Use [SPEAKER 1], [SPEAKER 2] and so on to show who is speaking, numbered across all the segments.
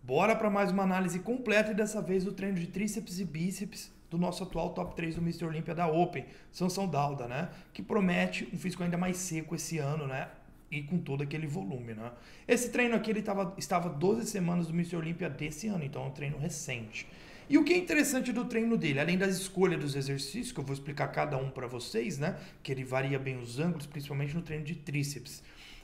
[SPEAKER 1] Bora para mais uma análise completa e dessa vez do treino de tríceps e bíceps do nosso atual top 3 do Mr. Olympia da Open, Sansão Dauda, né? Que promete um físico ainda mais seco esse ano, né? E com todo aquele volume, né? Esse treino aqui ele estava 12 semanas do Mr. Olympia desse ano, então é um treino recente. E o que é interessante do treino dele, além das escolhas dos exercícios, que eu vou explicar cada um para vocês, né? Que ele varia bem os ângulos, principalmente no treino de tríceps,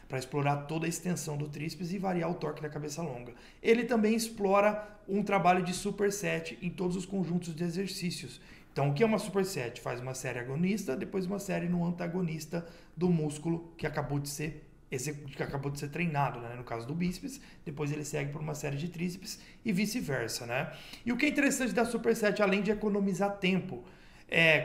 [SPEAKER 1] para explorar toda a extensão do tríceps e variar o torque da cabeça longa. Ele também explora um trabalho de superset em todos os conjuntos de exercícios. Então, o que é uma superset? Faz uma série agonista, depois uma série no antagonista do músculo que acabou de ser treinado, né? No caso do bíceps, depois ele segue por uma série de tríceps e vice-versa, né? E o que é interessante da superset, além de economizar tempo,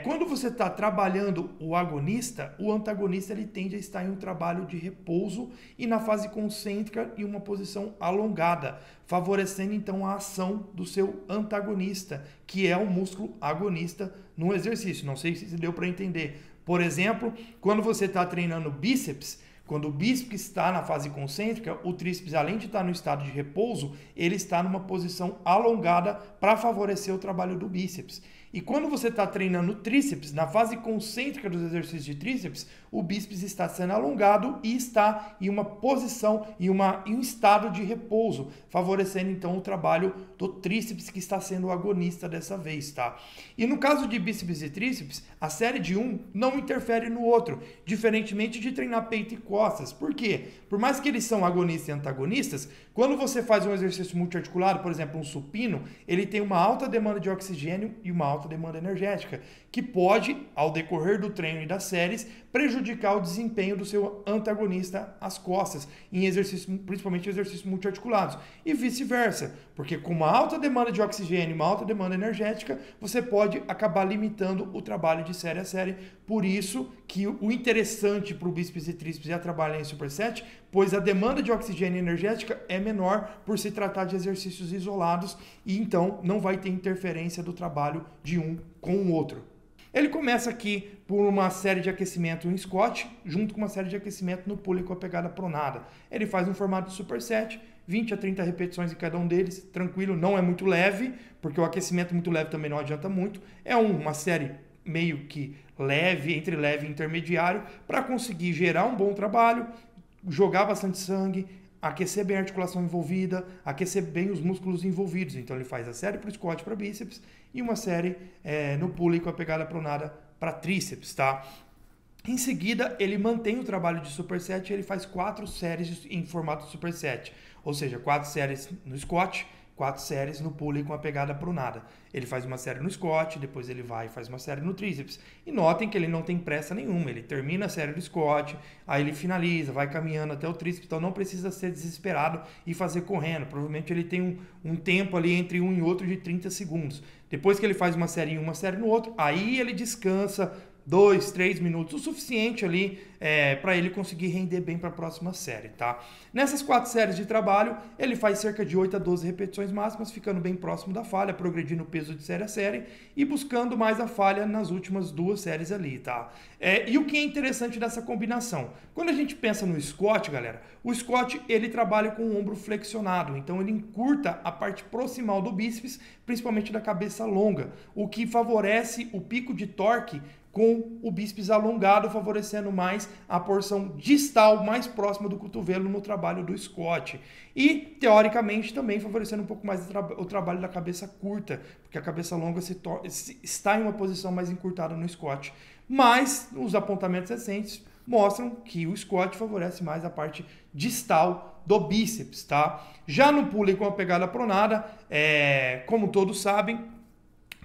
[SPEAKER 1] quando você está trabalhando o agonista, o antagonista ele tende a estar em um trabalho de repouso e na fase concêntrica em uma posição alongada, favorecendo então a ação do seu antagonista, que é o músculo agonista no exercício. Não sei se deu para entender. Por exemplo, quando você está treinando bíceps, quando o bíceps está na fase concêntrica, o tríceps, além de estar no estado de repouso, ele está numa posição alongada para favorecer o trabalho do bíceps. E quando você está treinando o tríceps, na fase concêntrica dos exercícios de tríceps, o bíceps está sendo alongado e está em uma posição, em um estado de repouso, favorecendo então o trabalho do tríceps, que está sendo o agonista dessa vez, tá? E no caso de bíceps e tríceps, a série de um não interfere no outro, diferentemente de treinar peito e costas. Por quê? Por mais que eles são agonistas e antagonistas, quando você faz um exercício multiarticulado, por exemplo, um supino, ele tem uma alta demanda de oxigênio e uma alta demanda energética, que pode, ao decorrer do treino e das séries, prejudicar o desempenho do seu antagonista às costas, em exercícios, principalmente exercícios multiarticulados, e vice-versa, porque com uma alta demanda de oxigênio e uma alta demanda energética, você pode acabar limitando o trabalho de série a série. Por isso que o interessante para o bíceps e tríceps é trabalhar em superset, pois a demanda de oxigênio e energética é menor por se tratar de exercícios isolados e então não vai ter interferência do trabalho de um com o outro. Ele começa aqui por uma série de aquecimento em squat, junto com uma série de aquecimento no pulley com a pegada pronada. Ele faz um formato de superset, 20 a 30 repetições em cada um deles, tranquilo, não é muito leve, porque o aquecimento muito leve também não adianta muito. É uma série meio que leve, entre leve e intermediário, para conseguir gerar um bom trabalho, jogar bastante sangue, aquecer bem a articulação envolvida, aquecer bem os músculos envolvidos. Então ele faz a série para o squat para bíceps e uma série no pulley com a pegada pronada para tríceps, tá? Em seguida, ele mantém o trabalho de superset e ele faz 4 séries em formato superset, ou seja, 4 séries no squat, 4 séries no pulley com a pegada pronada. Ele faz uma série no squat, depois ele vai e faz uma série no tríceps. E notem que ele não tem pressa nenhuma, ele termina a série do squat, aí ele finaliza, vai caminhando até o tríceps, então não precisa ser desesperado e fazer correndo. Provavelmente ele tem um tempo ali entre um e outro de 30 segundos. Depois que ele faz uma série em uma série no outro, aí ele descansa 2, 3 minutos, o suficiente ali para ele conseguir render bem para a próxima série, tá? Nessas 4 séries de trabalho, ele faz cerca de 8 a 12 repetições máximas, ficando bem próximo da falha, progredindo o peso de série a série e buscando mais a falha nas últimas 2 séries ali, tá? E o que é interessante dessa combinação? Quando a gente pensa no squat, galera, o squat ele trabalha com o ombro flexionado, então ele encurta a parte proximal do bíceps, principalmente da cabeça longa, o que favorece o pico de torque com o bíceps alongado, favorecendo mais a porção distal mais próxima do cotovelo no trabalho do squat. E, teoricamente, também favorecendo um pouco mais o trabalho da cabeça curta, porque a cabeça longa está em uma posição mais encurtada no squat. Mas os apontamentos recentes mostram que o squat favorece mais a parte distal do bíceps, tá? Já no pulley com a pegada pronada, como todos sabem,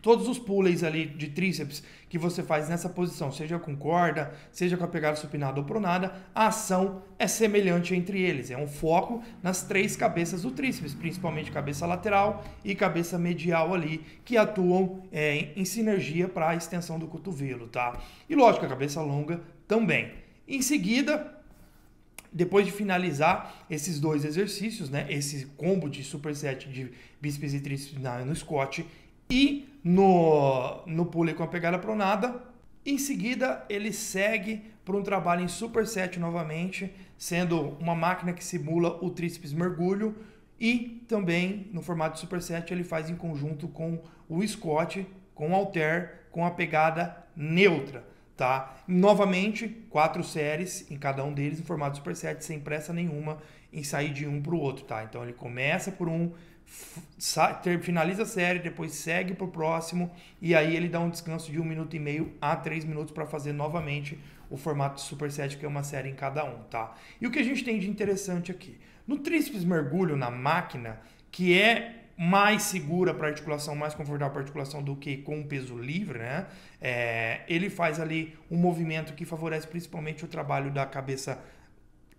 [SPEAKER 1] todos os pulleys ali de tríceps que você faz nessa posição, seja com corda, seja com a pegada supinada ou pronada, a ação é semelhante entre eles. É um foco nas 3 cabeças do tríceps, principalmente cabeça lateral e cabeça medial ali, que atuam em sinergia para a extensão do cotovelo, tá? E lógico, a cabeça longa também. Em seguida, depois de finalizar esses 2 exercícios, né, esse combo de superset de bíceps e tríceps no squat e no pulley com a pegada pronada, em seguida ele segue para um trabalho em superset novamente, sendo uma máquina que simula o tríceps mergulho E também, no formato de superset, ele faz em conjunto com o Scott, com o halter, com a pegada neutra, tá? Novamente, 4 séries em cada um deles, em formato de superset, sem pressa nenhuma em sair de um para o outro, tá? Então, ele começa por um, finaliza a série, depois segue para o próximo, e aí ele dá um descanso de 1,5 minuto a 3 minutos para fazer novamente o formato de superset, que é uma série em cada um, tá? E o que a gente tem de interessante aqui? No tríceps mergulho na máquina, que é mais segura para articulação, mais confortável para articulação do que com o peso livre, né? Ele faz ali um movimento que favorece principalmente o trabalho da cabeça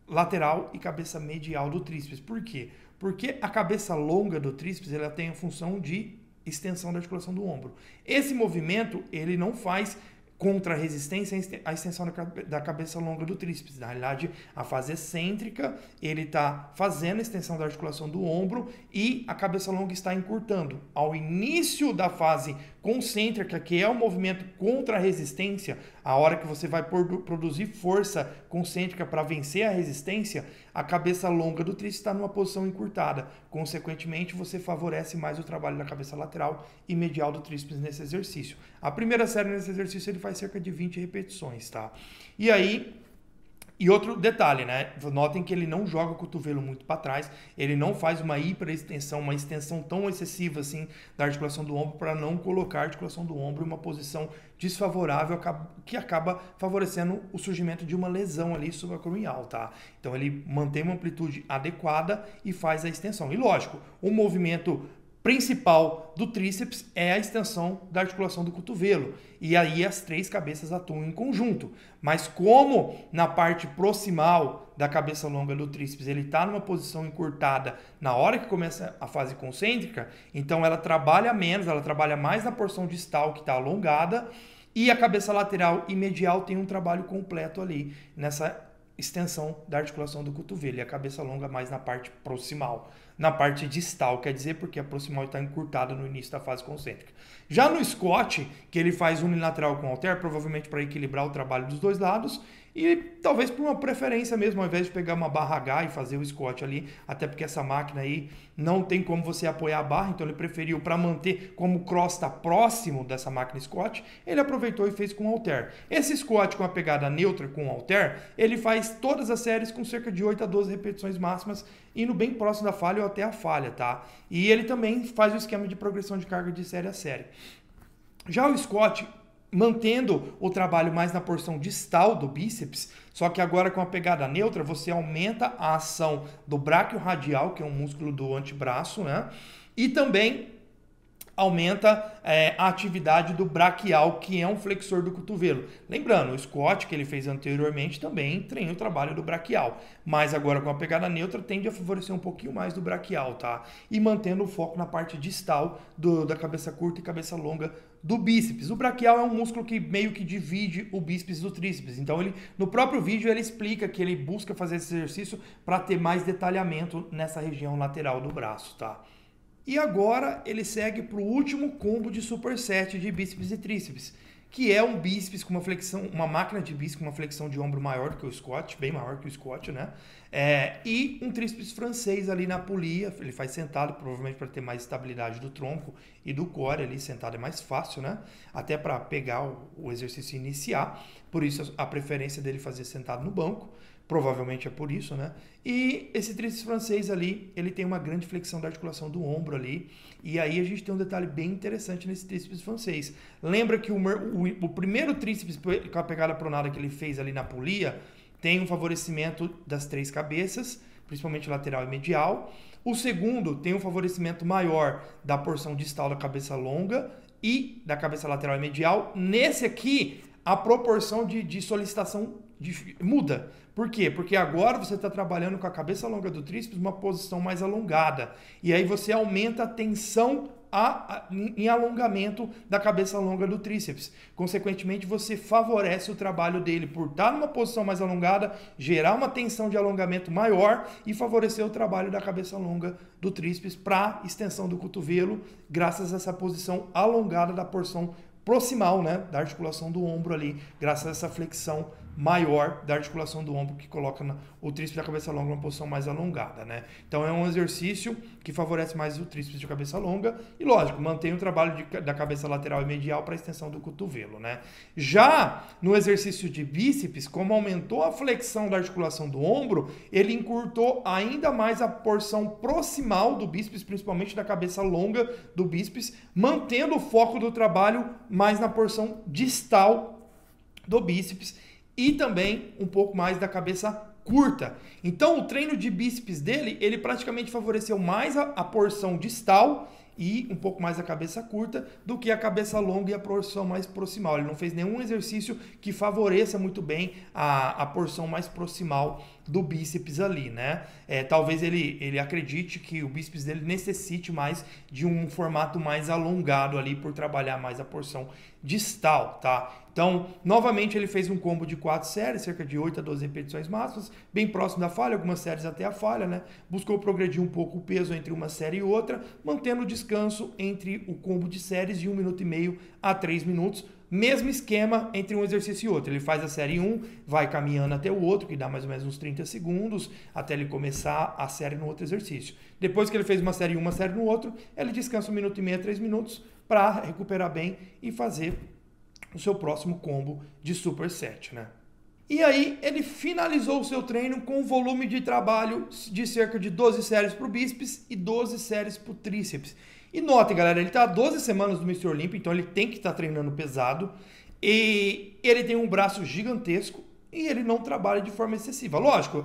[SPEAKER 1] lateral e cabeça medial do tríceps. Por quê? Porque a cabeça longa do tríceps ela tem a função de extensão da articulação do ombro. Esse movimento ele não faz contra a resistência a extensão da cabeça longa do tríceps. Na realidade, a fase excêntrica, ele está fazendo a extensão da articulação do ombro e a cabeça longa está encurtando. Ao início da fase concêntrica, que é o movimento contra a resistência, a hora que você vai produzir força concêntrica para vencer a resistência, a cabeça longa do tríceps está numa posição encurtada. Consequentemente, você favorece mais o trabalho da cabeça lateral e medial do tríceps nesse exercício. A primeira série nesse exercício ele faz cerca de 20 repetições, tá? E aí, e outro detalhe, né? Notem que ele não joga o cotovelo muito para trás, ele não faz uma hiperextensão, uma extensão tão excessiva assim da articulação do ombro para não colocar a articulação do ombro em uma posição desfavorável que acaba favorecendo o surgimento de uma lesão ali subacromial, tá? Então ele mantém uma amplitude adequada e faz a extensão. E lógico, o movimento principal do tríceps é a extensão da articulação do cotovelo. E aí as 3 cabeças atuam em conjunto. Mas como na parte proximal da cabeça longa do tríceps ele está numa posição encurtada na hora que começa a fase concêntrica, então ela trabalha menos, ela trabalha mais na porção distal que está alongada e a cabeça lateral e medial tem um trabalho completo ali nessa extensão da articulação do cotovelo e a cabeça longa mais na parte proximal. Na parte distal, quer dizer, porque a proximal está encurtada no início da fase concêntrica. Já no Scott, que ele faz unilateral com halter, provavelmente para equilibrar o trabalho dos dois lados, e talvez por uma preferência mesmo, ao invés de pegar uma barra H e fazer o Scott ali, até porque essa máquina aí não tem como você apoiar a barra, então ele preferiu, para manter como o cross está próximo dessa máquina Scott, ele aproveitou e fez com halter. Esse Scott com a pegada neutra com halter, ele faz todas as séries com cerca de 8 a 12 repetições máximas, indo bem próximo da falha ou até a falha, tá? E ele também faz o esquema de progressão de carga de série a série. Já o Scott, mantendo o trabalho mais na porção distal do bíceps, só que agora com a pegada neutra, você aumenta a ação do bráquio radial, que é um músculo do antebraço, né? E também aumenta a atividade do braquial, que é um flexor do cotovelo. Lembrando, o Scott, que ele fez anteriormente, também treina o trabalho do braquial, mas agora com a pegada neutra tende a favorecer um pouquinho mais do braquial, tá? E mantendo o foco na parte distal da cabeça curta e cabeça longa do bíceps. O braquial é um músculo que meio que divide o bíceps do tríceps. Então, no próprio vídeo, ele explica que ele busca fazer esse exercício para ter mais detalhamento nessa região lateral do braço, tá? E agora ele segue para o último combo de superset de bíceps e tríceps, que é um bíceps com uma flexão, uma máquina de bíceps com uma flexão de ombro maior do que o Scott, bem maior que o Scott, né? E um tríceps francês ali na polia, ele faz sentado, provavelmente para ter mais estabilidade do tronco e do core ali, sentado é mais fácil, né? Até para pegar o exercício e iniciar, por isso a preferência dele fazer sentado no banco. Provavelmente é por isso, né? E esse tríceps francês ali, ele tem uma grande flexão da articulação do ombro ali. E aí a gente tem um detalhe bem interessante nesse tríceps francês. Lembra que o primeiro tríceps com a pegada pronada que ele fez ali na polia tem um favorecimento das 3 cabeças, principalmente lateral e medial. O segundo tem um favorecimento maior da porção distal da cabeça longa e da cabeça lateral e medial. Nesse aqui, a proporção de solicitação muda. Por quê? Porque agora você está trabalhando com a cabeça longa do tríceps uma posição mais alongada. E aí você aumenta a tensão em alongamento da cabeça longa do tríceps. Consequentemente, você favorece o trabalho dele por estar numa posição mais alongada, gerar uma tensão de alongamento maior e favorecer o trabalho da cabeça longa do tríceps para extensão do cotovelo, graças a essa posição alongada da porção proximal, né, da articulação do ombro ali, graças a essa flexão maior da articulação do ombro, que coloca o tríceps da cabeça longa numa posição mais alongada, né? Então é um exercício que favorece mais o tríceps de cabeça longa e, lógico, mantém o trabalho da cabeça lateral e medial para a extensão do cotovelo, né? Já no exercício de bíceps, como aumentou a flexão da articulação do ombro, ele encurtou ainda mais a porção proximal do bíceps, principalmente da cabeça longa do bíceps, mantendo o foco do trabalho mais na porção distal do bíceps e também um pouco mais da cabeça curta. Então, o treino de bíceps dele, ele praticamente favoreceu mais a porção distal e um pouco mais a cabeça curta do que a cabeça longa e a porção mais proximal. Ele não fez nenhum exercício que favoreça muito bem a porção mais proximal do bíceps ali, né? Talvez ele acredite que o bíceps dele necessite mais de um formato mais alongado ali por trabalhar mais a porção distal, tá? Então, novamente ele fez um combo de 4 séries, cerca de 8 a 12 repetições máximas, bem próximo da falha, algumas séries até a falha, né? Buscou progredir um pouco o peso entre uma série e outra, mantendo o descanso entre o combo de séries de 1 minuto e meio a 3 minutos, mesmo esquema entre um exercício e outro. Ele faz a série 1, vai caminhando até o outro, que dá mais ou menos uns 30 segundos, até ele começar a série no outro exercício. Depois que ele fez uma série 1, uma série no outro, ele descansa 1 minuto e meio a 3 minutos para recuperar bem e fazer o seu próximo combo de superset, né? E aí ele finalizou o seu treino com um volume de trabalho de cerca de 12 séries para o bíceps e 12 séries para o tríceps. E notem, galera, ele está há 12 semanas no Mr. Olympia, então ele tem que estar treinando pesado. E ele tem um braço gigantesco e ele não trabalha de forma excessiva. Lógico,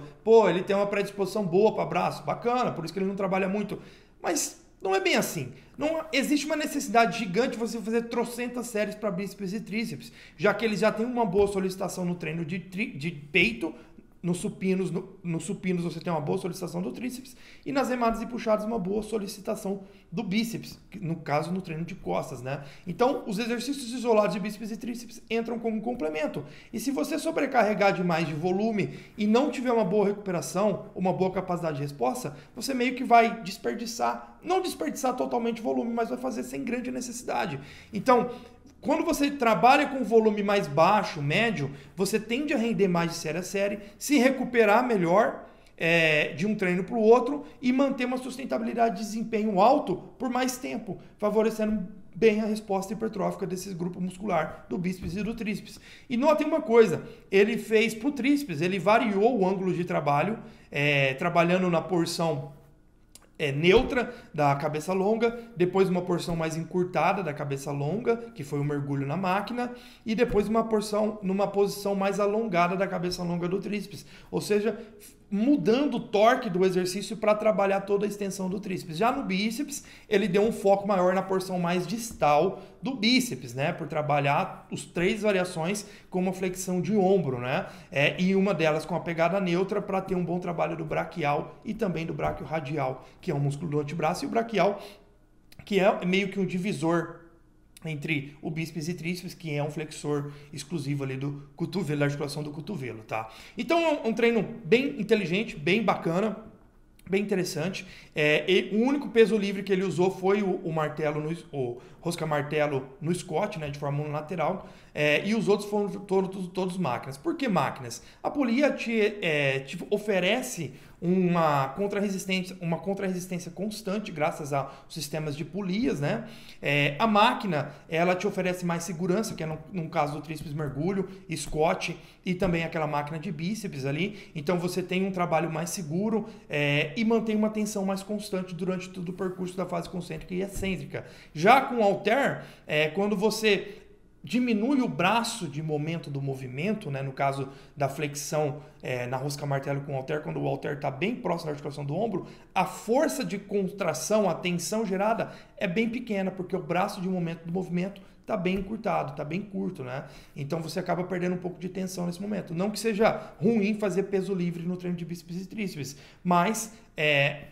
[SPEAKER 1] ele tem uma predisposição boa para braço, bacana, por isso que ele não trabalha muito. Mas não é bem assim. Não existe uma necessidade gigante de você fazer trocentas séries para bíceps e tríceps, já que eles já têm uma boa solicitação no treino de peito. Nos supinos você tem uma boa solicitação do tríceps e nas remadas e puxadas uma boa solicitação do bíceps, no caso no treino de costas, né? Então, os exercícios isolados de bíceps e tríceps entram como um complemento. E se você sobrecarregar demais de volume e não tiver uma boa recuperação, uma boa capacidade de resposta, você meio que vai desperdiçar, não desperdiçar totalmente volume, mas vai fazer sem grande necessidade. Então, quando você trabalha com volume mais baixo, médio, você tende a render mais de série a série, se recuperar melhor de um treino para o outro e manter uma sustentabilidade de desempenho alto por mais tempo, favorecendo bem a resposta hipertrófica desse grupo muscular do bíceps e do tríceps. E notem uma coisa, ele fez para o tríceps, ele variou o ângulo de trabalho, trabalhando na porção neutra da cabeça longa, depois uma porção mais encurtada da cabeça longa, que foi o mergulho na máquina, e depois uma porção numa posição mais alongada da cabeça longa do tríceps. Ou seja, mudando o torque do exercício para trabalhar toda a extensão do tríceps. Já no bíceps, ele deu um foco maior na porção mais distal do bíceps, né? Por trabalhar as 3 variações com uma flexão de ombro, né? E uma delas com a pegada neutra para ter um bom trabalho do braquial e também do bráquio radial, que é o músculo do antebraço, e o braquial, que é meio que um divisor entre o bíceps e tríceps, que é um flexor exclusivo ali do cotovelo, da articulação do cotovelo, tá? Então é um treino bem inteligente, bem bacana, bem interessante. O único peso livre que ele usou foi o martelo, o rosca-martelo no Scott, né, de forma unilateral, e os outros foram todos máquinas. Por que máquinas? A polia te oferece uma contra-resistência constante graças aos sistemas de polias, né? A máquina, ela te oferece mais segurança, que é no caso do tríceps mergulho, Scott e também aquela máquina de bíceps ali. Então você tem um trabalho mais seguro e mantém uma tensão mais constante durante todo o percurso da fase concêntrica e excêntrica. Já com o halter, quando você diminui o braço de momento do movimento, né? No caso da flexão na rosca martelo com o halter, quando o halter está bem próximo da articulação do ombro, a força de contração, a tensão gerada é bem pequena, porque o braço de momento do movimento está bem encurtado, está bem curto, né? Então você acaba perdendo um pouco de tensão nesse momento. Não que seja ruim fazer peso livre no treino de bíceps e tríceps, mas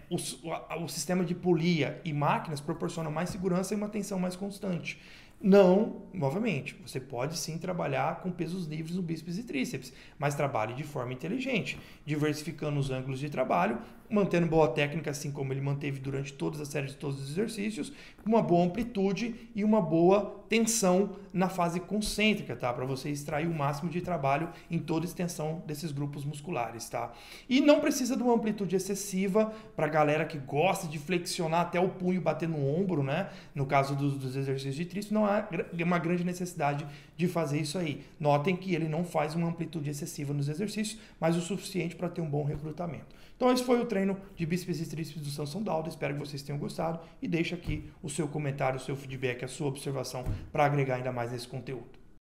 [SPEAKER 1] o sistema de polia e máquinas proporciona mais segurança e uma tensão mais constante. Não, novamente, você pode sim trabalhar com pesos livres no bíceps e tríceps, mas trabalhe de forma inteligente, diversificando os ângulos de trabalho mantendo boa técnica, assim como ele manteve durante todas as séries de todos os exercícios, uma boa amplitude e uma boa tensão na fase concêntrica, tá? Para você extrair o máximo de trabalho em toda a extensão desses grupos musculares, tá? E não precisa de uma amplitude excessiva para galera que gosta de flexionar até o punho bater no ombro, né? No caso dos exercícios de tríceps, não há uma grande necessidade de fazer isso aí. Notem que ele não faz uma amplitude excessiva nos exercícios, mas o suficiente para ter um bom recrutamento. Então esse foi o treino de bíceps e tríceps do Sansão Dáuda. Espero que vocês tenham gostado e deixa aqui o seu comentário, o seu feedback, a sua observação para agregar ainda mais nesse conteúdo.